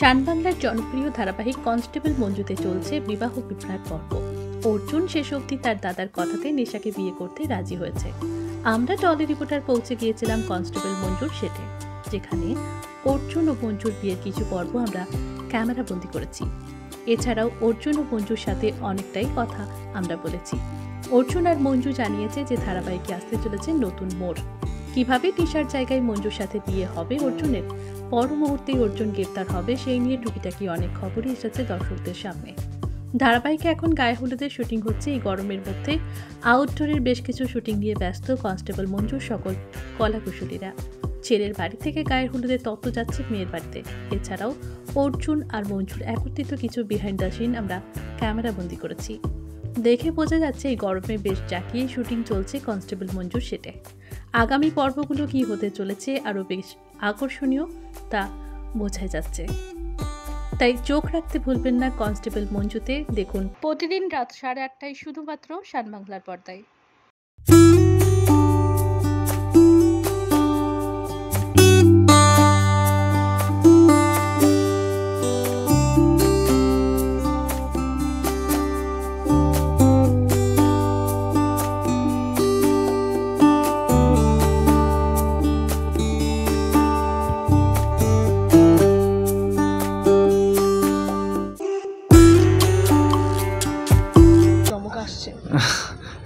শান বাংলার জনপ্রিয় ধারাবাহিক কনস্টেবল মঞ্জুতে চলছে বিবাহ বিপ্লব পর্ব। অর্জুন শেষ অবধি তার দাদার কথাতে নেশাকে বিয়ে করতে রাজি হয়েছে। আমরা টলি রিপোর্টার পৌঁছে গিয়েছিলাম কনস্টেবল মঞ্জুর সেটে, যেখানে অর্জুন ও মঞ্জুর বিয়ের কিছু পর্ব আমরা ক্যামেরাবন্দি করেছি। এছাড়াও অর্জুন ও মঞ্জুর সাথে অনেকটাই কথা আমরা বলেছি। অর্জুন আর মঞ্জু জানিয়েছে যে ধারাবাহিকে আসতে চলেছে নতুন মোড়। কিভাবে টিশার জায়গায় মঞ্জুর সাথে বিয়ে হবে অর্জুনের, পর মুহূর্তেই অর্জুন গ্রেপ্তার হবে, সেই নিয়ে টুকিটাকি অনেক খবরই এসেছে দর্শকদের সামনে। ধারাবাহিকে এখন গায়ে হলুদের শুটিং হচ্ছে। এই গরমের মধ্যে আউটডোরের বেশ কিছু শুটিং নিয়ে ব্যস্ত কনস্টেবল মঞ্জুর সকল কলাকুশলীরা। ছেলের বাড়ি থেকে গায়ে হলুদের তত্ত্ব যাচ্ছে মেয়ের বাড়িতে। এছাড়াও অর্জুন আর মঞ্জুর একত্রিত কিছু বিহাইন্ড দ্য সিন আমরা ক্যামেরাবন্দি করেছি। দেখে বোঝা যাচ্ছে এই গরমে বেশ জাঁকিয়ে শুটিং চলছে কনস্টেবল মঞ্জুর সেটে। আগামী পর্বগুলো কি হতে চলেছে আরও বেশ আকর্ষণীয় তা বোঝা যাচ্ছে, তাই চোখ রাখতে ভুলবেন না কনস্টেবল মঞ্জুতে। দেখুন প্রতিদিন রাত 8:30টায় শুধুমাত্র শান বাংলার পর্দায়।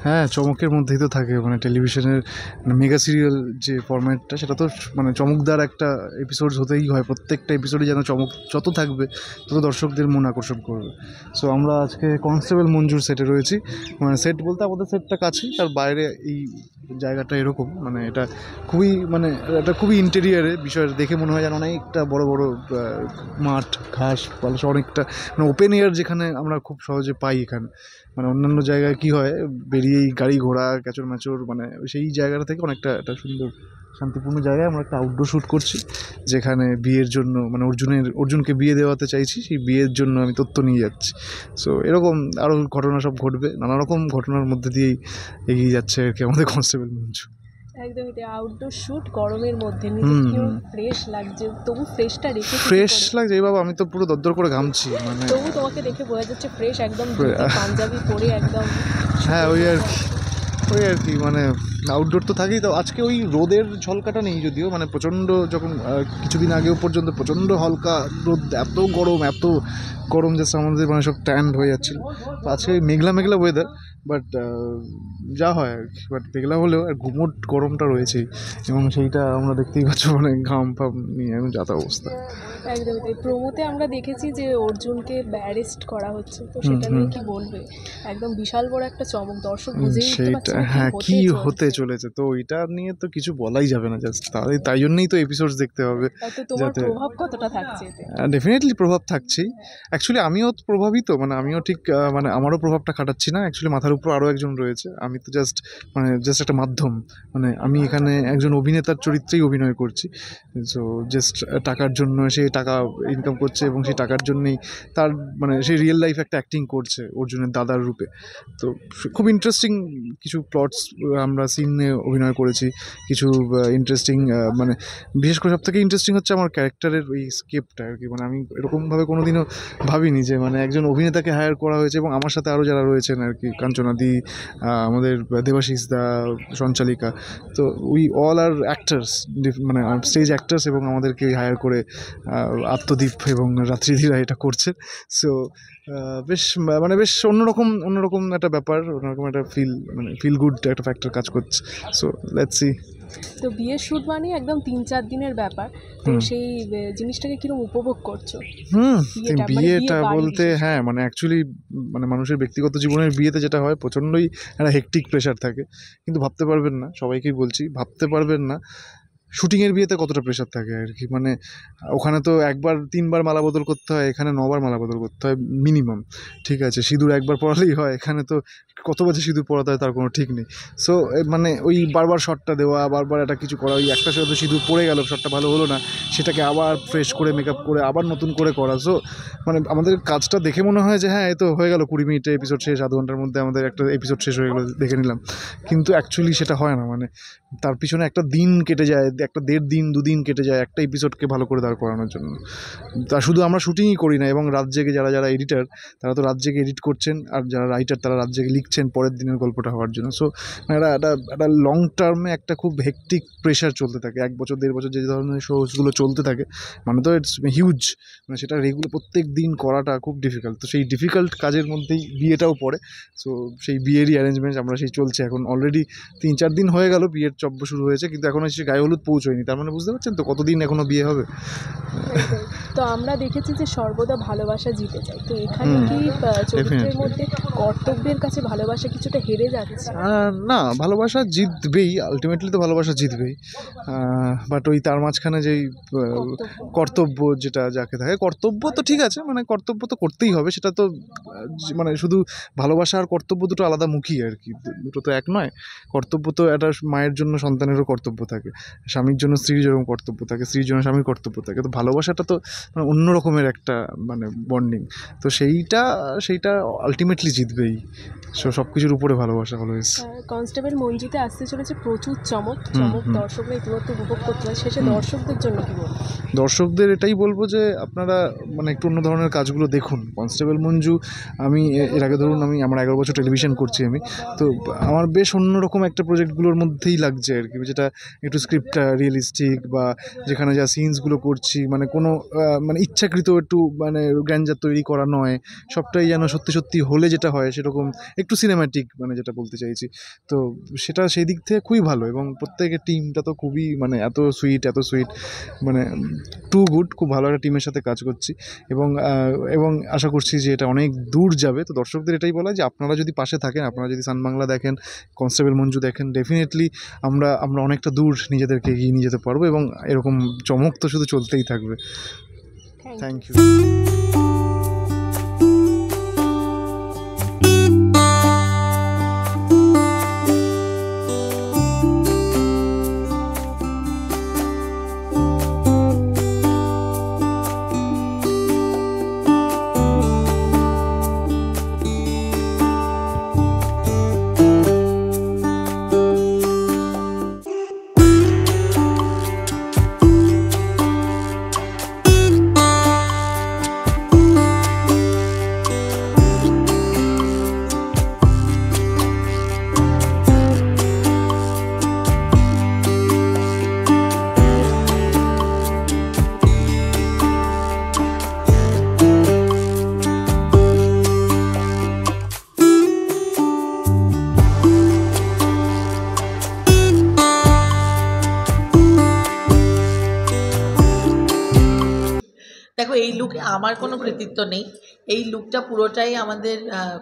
হ্যাঁ, চমকের মধ্যেই তো থাকে। মানে টেলিভিশনের মেগা সিরিয়াল যে ফরম্যাটটা, সেটা তো মানে চমকদার একটা এপিসোডস হতেই হয়। প্রত্যেকটা এপিসোডে যেন চমক যত থাকবে তত দর্শকদের মন আকর্ষণ করবে। সো আমরা আজকে কনস্টেবল মঞ্জুর সেটে রয়েছি। মানে সেট বলতে আমাদের সেটটা কাছেই, তার বাইরে এই জায়গাটা এরকম, মানে এটা খুবই ইন্টেরিয়ারে বিষয় দেখে মনে হয় যেন অনেকটা বড় বড় মাঠ, ঘাস, পালাস, অনেকটা মানে ওপেন এয়ার যেখানে আমরা খুব সহজে পাই এখানে। মানে অন্যান্য জায়গায় কি হয়, বেরিয়েই গাড়ি ঘোড়া ক্যাচর ম্যাচর, মানে সেই জায়গাটা থেকে অনেকটা একটা সুন্দর শান্তিপূর্ণ জায়গায় আমরা একটা আউটডোর শ্যুট করছি, যেখানে বিয়ের জন্য মানে অর্জুনকে বিয়ে দেওয়াতে চাইছি। সেই বিয়ের জন্য আমি তথ্য নিয়ে যাচ্ছি। সো এরকম আরও ঘটনা সব ঘটবে, নানা রকম ঘটনার মধ্যে দিয়েই এগিয়ে যাচ্ছে আর কি আমাদের কনস্টেবল মঞ্জু। একদমই তাই, আউটডোর শুট গরমের মধ্যে নিজেকে ফ্রেশ লাগছে, তবু ফ্রেশটা রেখে ফ্রেশ লাগছে। এই বাবা, আমি তো পুরো দরদর করে ঘামছি, মানে তবু তোমাকে দেখে বোঝা যাচ্ছে ফ্রেশ, একদম পাঞ্জাবি পরে একদম। হ্যাঁ, ওই আর কি মানে আউটডোর তো থাকেই। তো আজকে ওই রোদের ঝলকাটা নেই যদিও, মানে প্রচণ্ড যখন কিছুদিন আগেও পর্যন্ত প্রচণ্ড হালকা রোদ, এত গরম জাস্ট আমাদের মানে সব ট্যান্ড হয়ে যাচ্ছিলো। তো আজকে মেঘলা ওয়েদার, বাট যা হয় আর কি, বাট মেঘলা হলেও আর গুমোট গরমটা রয়েছেই, এবং সেইটা আমরা দেখতেই পাচ্ছ, মানে ঘাম ফাম নিয়ে এখন যাতা অবস্থা। একদমই তাই। প্রোমোতে আমরা দেখেছি যে অর্জুনকে অ্যারেস্ট করা হচ্ছে, তো সেটা নিয়ে কি বলবে? একদম বিশাল বড় একটা চমক, দর্শক বুঝেই উঠতে পারছে না হ্যাঁ, কি হতে চলেছে। তো ওইটা নিয়ে তো কিছু বলাই যাবে না, জাস্ট তাই জন্যই তো এপিসোডস দেখতে হবে। তোমার প্রভাব কতটা থাকছে এতে? ডেফিনেটলি প্রভাব থাকছেই। অ্যাকচুয়ালি আমিও প্রভাবিত, মানে আমিও ঠিক মানে আমারও প্রভাবটা খাটাচ্ছি না। অ্যাকচুয়ালি মাথার উপর আরও একজন রয়েছে, আমি তো জাস্ট একটা মাধ্যম। মানে আমি এখানে একজন অভিনেতার চরিত্রেই অভিনয় করছি। সো জাস্ট টাকার জন্য সে টাকা ইনকাম করছে, এবং সেই টাকার জন্যেই তার মানে সেই রিয়েল লাইফ একটা অ্যাক্টিং করছে অর্জুনের দাদার রূপে। তো খুব ইন্টারেস্টিং কিছু প্লটস আমরা সিনে অভিনয় করেছি, কিছু ইন্টারেস্টিং মানে বিশেষ করে সবথেকে ইন্টারেস্টিং হচ্ছে আমার ক্যারেক্টারের ওই স্কেপটা আর কি। মানে আমি এরকমভাবে কোনোদিনও ভাবিনি যে মানে একজন অভিনেতাকে হায়ার করা হয়েছে, এবং আমার সাথে আরও যারা রয়েছেন আর কি, কাঞ্চনাদি, আমাদের দেবাশিস দা, সঞ্চালিকা। তো উই অল আর অ্যাক্টার্স, মানে স্টেজ অ্যাক্টার্স, এবং আমাদেরকে হায়ার করে আত্মদীপ এবং রাত্রিধীরা এটা করছে। সো বেশ অন্যরকম একটা ব্যাপার, অন্যরকম একটা ফিল গুড একটা ফ্যাক্টর কাজ করছে। So let's see. তো বিয়ের শুট মানে একদম 3-4 দিনের ব্যাপার, তো সেই জিনিসটাকে কিরকম উপভোগ করছো? বিয়েটা বলতে হ্যাঁ, মানে অ্যাকচুয়ালি মানে মানুষের ব্যক্তিগত জীবনের বিয়েতে যেটা হয়, প্রচণ্ডই একটা হেক্টিক প্রেশার থাকে। কিন্তু ভাবতে পারবেন না, সবাইকেই বলছি, ভাবতে পারবেন না শুটিংয়ের বিয়েতে কতটা প্রেশার থাকে আর কি। মানে ওখানে তো 3বার মালা বদল করতে হয়, এখানে 9বার মালা বদল করতে হয় মিনিমাম। ঠিক আছে, সিঁদুর একবার পরালেই হয়, এখানে তো কত বাজে সিঁদুর পরাতে হয় তার কোনো ঠিক নেই। সো মানে ওই বারবার শটটা দেওয়া, বারবার একটা কিছু করা, ওই একটা শটে সিঁদুর পড়ে গেল, শটটা ভালো হলো না, সেটাকে আবার ফ্রেশ করে মেকআপ করে আবার নতুন করে করা। সো মানে আমাদের কাজটা দেখে মনে হয় যে হ্যাঁ এই তো হয়ে গেল 20 মিনিটে এপিসোড শেষ, আধ ঘন্টার মধ্যে আমাদের একটা এপিসোড শেষ হয়ে গেলো, দেখে নিলাম। কিন্তু অ্যাকচুয়ালি সেটা হয় না, মানে তার পিছনে একটা দিন কেটে যায়, একটা 1.5 দিন 2 দিন কেটে যায় একটা এপিসোডকে ভালো করে দাঁড় করানোর জন্য। তা শুধু আমরা শুটিংই করি না, এবং রাত জেগে যারা এডিটার তারা তো রাত জেগে এডিট করছেন, আর যারা রাইটার তারা রাত জেগে লিখছেন পরের দিনের গল্পটা হওয়ার জন্য। সো একটা লং টার্মে একটা খুব হেকটিক প্রেশার চলতে থাকে, 1 বছর 1.5 বছর যে ধরনের শোজগুলো চলতে থাকে, মানে তো ইটস হিউজ, মানে সেটা রেগুলার প্রত্যেক দিন করাটা খুব ডিফিকাল্ট। তো সেই ডিফিকাল্ট কাজের মধ্যেই বিয়েটাও পড়ে। সো সেই বিয়েরই অ্যারেঞ্জমেন্ট আমরা সেই চলছে এখন, অলরেডি 3-4 দিন হয়ে গেল বিয়ের চব্য শুরু হয়েছে, কিন্তু এখনও সে গায়ে হলুদ পৌঁছয়নি। তার মানে বুঝতে পারছেন তো কতদিন এখনও বিয়ে হবে। একদম। তো আমরা দেখেছি যে সর্বদা ভালোবাসা জিতে যায়, তো এখানে কি চরিত্রের Definitely. মধ্যে কর্তব্যের কাছে ভালোবাসা কিছুটা হেরে যাচ্ছে? না, ভালোবাসা জিতবেই, আলটিমেটলি তো ভালোবাসা জিতবেই। বাট ওই তার মাঝখানে যেই কর্তব্য যেটা যাকে থাকে, কর্তব্য তো ঠিক আছে, মানে কর্তব্য তো করতেই হবে, সেটা তো মানে শুধু ভালোবাসা আর কর্তব্য দুটো আলাদামুখী আর কি, দুটো তো এক নয়। কর্তব্য তো একটা মায়ের জন্য সন্তানেরও কর্তব্য থাকে, স্বামীর জন্য স্ত্রীর যেরকম কর্তব্য থাকে, স্ত্রীর জন্য স্বামীর কর্তব্য থাকে। তো ভালোবাসাটা তো মানে অন্য রকমের একটা মানে বন্ডিং, তো সেইটা আলটিমেটলি জিতবেই। সব কিছুর উপরে ভালোবাসা অলওয়েজ। কনস্টেবল মঞ্জুতে আসতে চলেছে প্রচুর চমক, দর্শকরা ইতিমধ্যে উপভোগ করতে পারে, শেষে দর্শকদের জন্য কি বলবো? দর্শকদের এটাই বলবো যে আপনারা মানে একটু অন্য ধরনের কাজগুলো দেখুন। কনস্টেবল মঞ্জু, আমি এর আগে ধরুন আমার 11 বছর টেলিভিশন করছি আমি, তো আমার বেশ অন্যরকম একটা প্রজেক্টগুলোর মধ্যেই লাগছে আর কি, যেটা একটু স্ক্রিপ্টটা রিয়েলিস্টিক, বা যেখানে যা সিনসগুলো করছি মানে কোনো মানে ইচ্ছাকৃত একটু মানে গ্র্যান্ডার তৈরি করা নয়, সবটাই যেন সত্যি সত্যি হলে যেটা হয় সেরকম একটু সিনেম্যাটিক, মানে যেটা বলতে চাইছি। তো সেটা সেই দিক থেকে খুবই ভালো, এবং প্রত্যেকের টিমটা তো খুবই মানে এত সুইট, মানে টু গুড, খুব ভালো একটা টিমের সাথে কাজ করছি, এবং আশা করছি যে এটা অনেক দূর যাবে। তো দর্শকদের এটাই বলা যে আপনারা যদি পাশে থাকেন, আপনারা যদি সান বাংলা দেখেন, কনস্টেবল মঞ্জু দেখেন, ডেফিনেটলি আমরা অনেকটা দূর নিজেদেরকে এগিয়ে নিয়ে যেতে পারবো, এবং এরকম চমক তো শুধু চলতেই থাকবে। Thank you. দেখো, এই লুকে আমার কোনো কৃতিত্ব নেই। এই লুকটা পুরোটাই আমাদের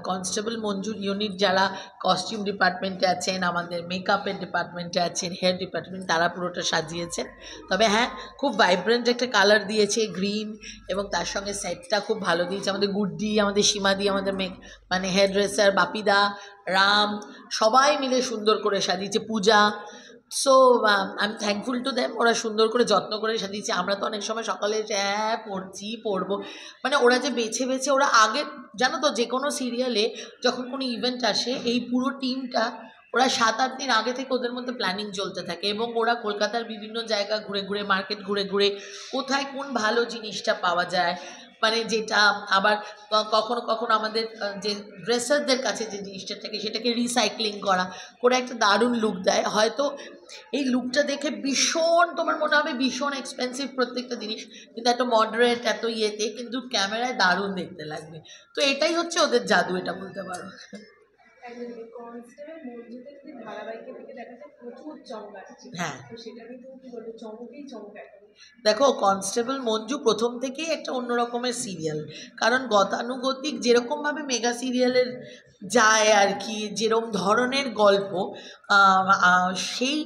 কনস্টেবল মঞ্জুর ইউনিট, যারা কস্টিউম ডিপার্টমেন্টে আছেন, আমাদের মেকআপের ডিপার্টমেন্টে আছেন, হেয়ার ডিপার্টমেন্ট, তারা পুরোটা সাজিয়েছেন। তবে হ্যাঁ, খুব ভাইব্রেন্ট একটা কালার দিয়েছে গ্রিন, এবং তার সঙ্গে সেটটা খুব ভালো দিয়েছে আমাদের গুড্ডি, আমাদের সীমাদি, আমাদের মানে হেয়ার ড্রেসার বাপিদা, রাম, সবাই মিলে সুন্দর করে সাজিয়েছে, Puja. So I am thankful to them, ওরা সুন্দর করে যত্ন করে সাজিয়েছে। আমরা তো অনেক সময় সকালে পড়বো, মানে ওরা যে বেছে বেছে, ওরা আগে জানো তো যে কোনো সিরিয়ালে যখন কোনো ইভেন্ট আসে, এই পুরো টিমটা ওরা 7-8 দিন আগে থেকে ওদের মধ্যে প্ল্যানিং চলতে থাকে, এবং ওরা কলকাতার বিভিন্ন জায়গা ঘুরে মার্কেট ঘুরে কোথায় কোন ভালো জিনিসটা পাওয়া যায়, মানে যেটা আবার কখনো কখনো আমাদের যে ড্রেসারদের কাছে যে জিনিসটা থাকে সেটাকে রিসাইক্লিং করে একটা দারুণ লুক দেয়। হয়তো এই লুকটা দেখে ভীষণ তোমার মনে হবে ভীষণ এক্সপেন্সিভ প্রত্যেকটা জিনিস, কিন্তু এত মডারেট, এত ইয়েতে, কিন্তু ক্যামেরায় দারুণ দেখতে লাগবে। তো এটাই হচ্ছে ওদের জাদু, এটা বলতে পারো। হ্যাঁ, দেখো, কনস্টেবল মঞ্জু প্রথম থেকেই একটা অন্য রকমের সিরিয়াল, কারণ গতানুগতিক যেরকমভাবে মেগা সিরিয়ালের যায় আর কি, যেরকম ধরনের গল্প, সেই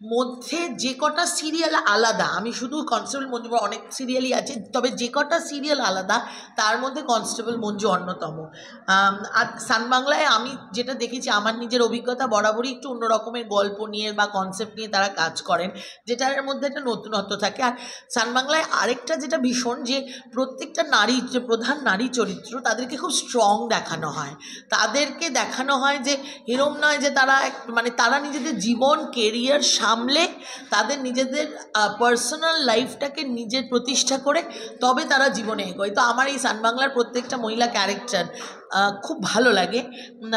মধ্যে যে কটা সিরিয়াল আলাদা, আমি শুধু কনস্টেবল মঞ্জু, অনেক সিরিয়ালই আছে, তবে যে কটা সিরিয়াল আলাদা তার মধ্যে কনস্টেবল মঞ্জু অন্যতম। আর সান বাংলায় আমি যেটা দেখেছি, আমার নিজের অভিজ্ঞতা, বরাবরই একটু অন্য রকমের গল্প নিয়ে বা কনসেপ্ট নিয়ে তারা কাজ করেন, যেটার মধ্যে একটা নতুনত্ব থাকে। আর সান বাংলায় আরেকটা যেটা ভীষণ, যে প্রত্যেকটা নারী, যে প্রধান নারী চরিত্র, তাদেরকে খুব স্ট্রং দেখানো হয়, তাদেরকে দেখানো হয় যে এরম নয় যে তারা মানে তারা নিজেদের জীবন কেরিয়ার সামলে তাদের নিজেদের পার্সোনাল লাইফটাকে নিজের প্রতিষ্ঠা করে তবে তারা জীবনে এগোয়। তো আমার এই সান বাংলার প্রত্যেকটা মহিলা ক্যারেক্টার খুব ভালো লাগে,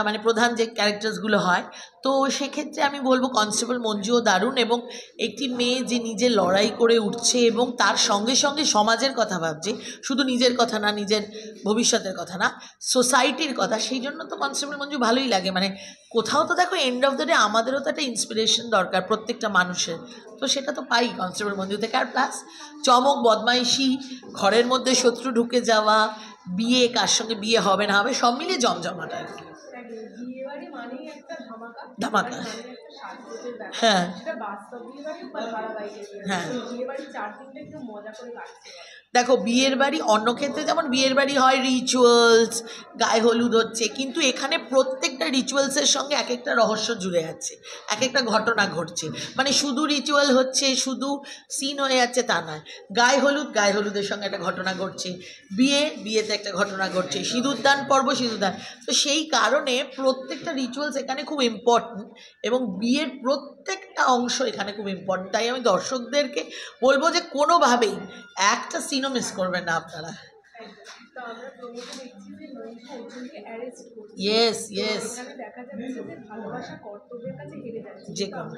মানে প্রধান যে ক্যারেক্টার্সগুলো হয়। তো সেক্ষেত্রে আমি বলবো কনস্টেবল মঞ্জুও দারুণ, এবং একটি মেয়ে যে নিজে লড়াই করে উঠছে এবং তার সঙ্গে সঙ্গে সমাজের কথা ভাবছে, শুধু নিজের কথা না, নিজের ভবিষ্যতের কথা না, সোসাইটির কথা, সেই জন্য তো কনস্টেবল মঞ্জু ভালোই লাগে। মানে কোথাও তো দেখো এন্ড অফ দ্য ডে আমাদেরও তো একটা ইন্সপিরেশন দরকার প্রত্যেকটা মানুষের, তো সেটা তো পাই কনস্টেবল মঞ্জু থেকে। আর প্লাস চমক, বদমাইশি, ঘরের মধ্যে শত্রু ঢুকে যাওয়া, বিয়ে, কার সঙ্গে বিয়ে হবে না হবে, সব মিলিয়ে জমজমাট আর কি। ধামাকা, হ্যাঁ হ্যাঁ। দেখো বিয়ের বাড়ি অন্য ক্ষেত্রে যেমন বিয়ের বাড়ি হয় রিচুয়ালস, গায়ে হলুদ হচ্ছে, কিন্তু এখানে প্রত্যেকটা রিচুয়ালসের সঙ্গে এক একটা রহস্য জুড়ে আছে, এক একটা ঘটনা ঘটছে। মানে শুধু রিচুয়াল হচ্ছে, শুধু সিন হয়ে যাচ্ছে তা নয়, গায়ে হলুদ, গায়ে হলুদের সঙ্গে একটা ঘটনা ঘটছে, বিয়েতে একটা ঘটনা ঘটছে, সিঁদুরদান পর্ব, সিঁদুরদান। তো সেই কারণে প্রত্যেকটা রিচুয়ালস এখানে খুব ইম্পর্টেন্ট, এবং বিয়ের প্রত্যেকটা অংশ এখানে খুব ইম্পর্টেন্ট। তাই আমি দর্শকদেরকে বলবো যে কোনোভাবেই একটা সিনও মিস করবেন না আপনারা। ইয়েস ইয়েস, যে কোনো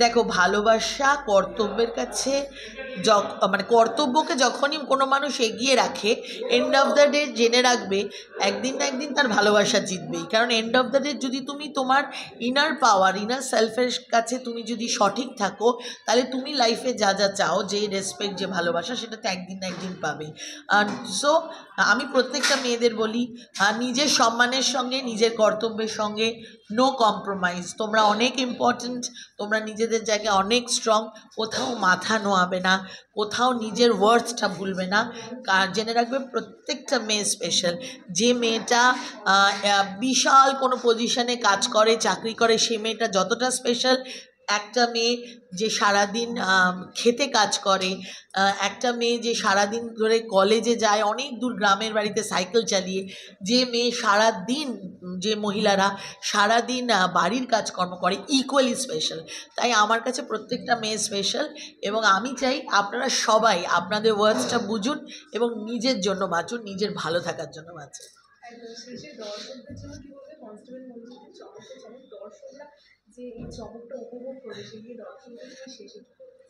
দেখো ভালোবাসা কর্তব্যের কাছে মানে কর্তব্যকে যখনই কোনো মানুষ এগিয়ে রাখে, এন্ড অফ দ্য ডে জেনে রাখবে একদিন না একদিন তার ভালোবাসা জিতবেই। কারণ এন্ড অফ দ্য ডে যদি তুমি তোমার ইনার পাওয়ার, ইনার সেলফের কাছে তুমি যদি সঠিক থাকো, তাহলে তুমি লাইফে যা যা চাও, যে রেসপেক্ট, যে ভালোবাসা, সেটা তো একদিন না একদিন পাবে। সো আমি প্রত্যেকটা মেয়েদের বলি, নিজের সম্মানের সঙ্গে, নিজের কর্তব্যের সঙ্গে নো কম্প্রোমাইজ। তোমরা অনেক ইম্পর্ট্যান্ট, তোমরা নিজেদের জায়গায় অনেক স্ট্রং, কোথাও মাথা নোয়াবে না, কোথাও নিজের ওয়ার্থটা ভুলবে না। জেনে রাখবে প্রত্যেকটা মেয়ে স্পেশাল। যে মেয়েটা বিশাল কোনো পজিশনে কাজ করে, চাকরি করে, সে মেয়েটা যতটা স্পেশাল, একটা মেয়ে যে সারাদিন খেতে কাজ করে, একটা মেয়ে যে সারাদিন ধরে কলেজে যায়, অনেক দূর গ্রামের বাড়িতে সাইকেল চালিয়ে, যে মেয়ে সারাদিন, যে মহিলারা সারাদিন বাড়ির কাজকর্ম করে, ইকুয়ালি স্পেশাল। তাই আমার কাছে প্রত্যেকটা মেয়ে স্পেশাল, এবং আমি চাই আপনারা সবাই আপনাদের ওয়ার্ডসটা বুঝুন এবং নিজের জন্য বাঁচুন, নিজের ভালো থাকার জন্য বাঁচুন।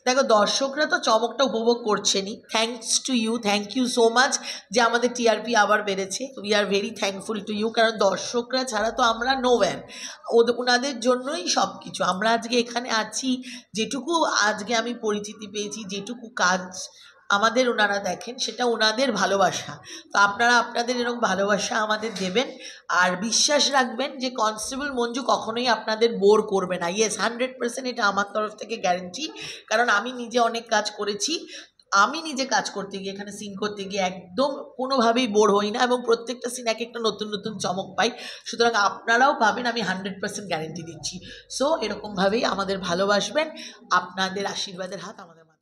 দেখো দর্শকরা তো চমকটা উপভোগ করছেনই, thanks to you, thank you so much যে আমাদের টিআরপি আবার বেড়েছে। We are very thankful to you, কারণ দর্শকরা ছাড়া তো আমরা নোওয়্যার, ওনাদের জন্যই সব কিছু। আমরা আজকে এখানে আছি, যেটুকু আজকে আমি পরিচিতি পেয়েছি, যেটুকু কাজ আমাদের ওনারা দেখেন, সেটা ওনাদের ভালোবাসা। তো আপনারা আপনাদের এরকম ভালোবাসা আমাদের দেবেন, আর বিশ্বাস রাখবেন যে কনস্টেবল মঞ্জু কখনোই আপনাদের বোর করবে না। ইয়েস, 100% এটা আমার তরফ থেকে গ্যারেন্টি, কারণ আমি নিজে অনেক কাজ করেছি। আমি নিজে কাজ করতে গিয়ে, এখানে সিন করতে গিয়ে একদম কোনোভাবেই বোর হই না, এবং প্রত্যেকটা সিন এক একটা নতুন নতুন চমক পাই। সুতরাং আপনারাও পাবেন, আমি 100% গ্যারেন্টি দিচ্ছি। সো এরকমভাবেই আমাদের ভালোবাসবেন, আপনাদের আশীর্বাদের হাত আমাদের মাথায়।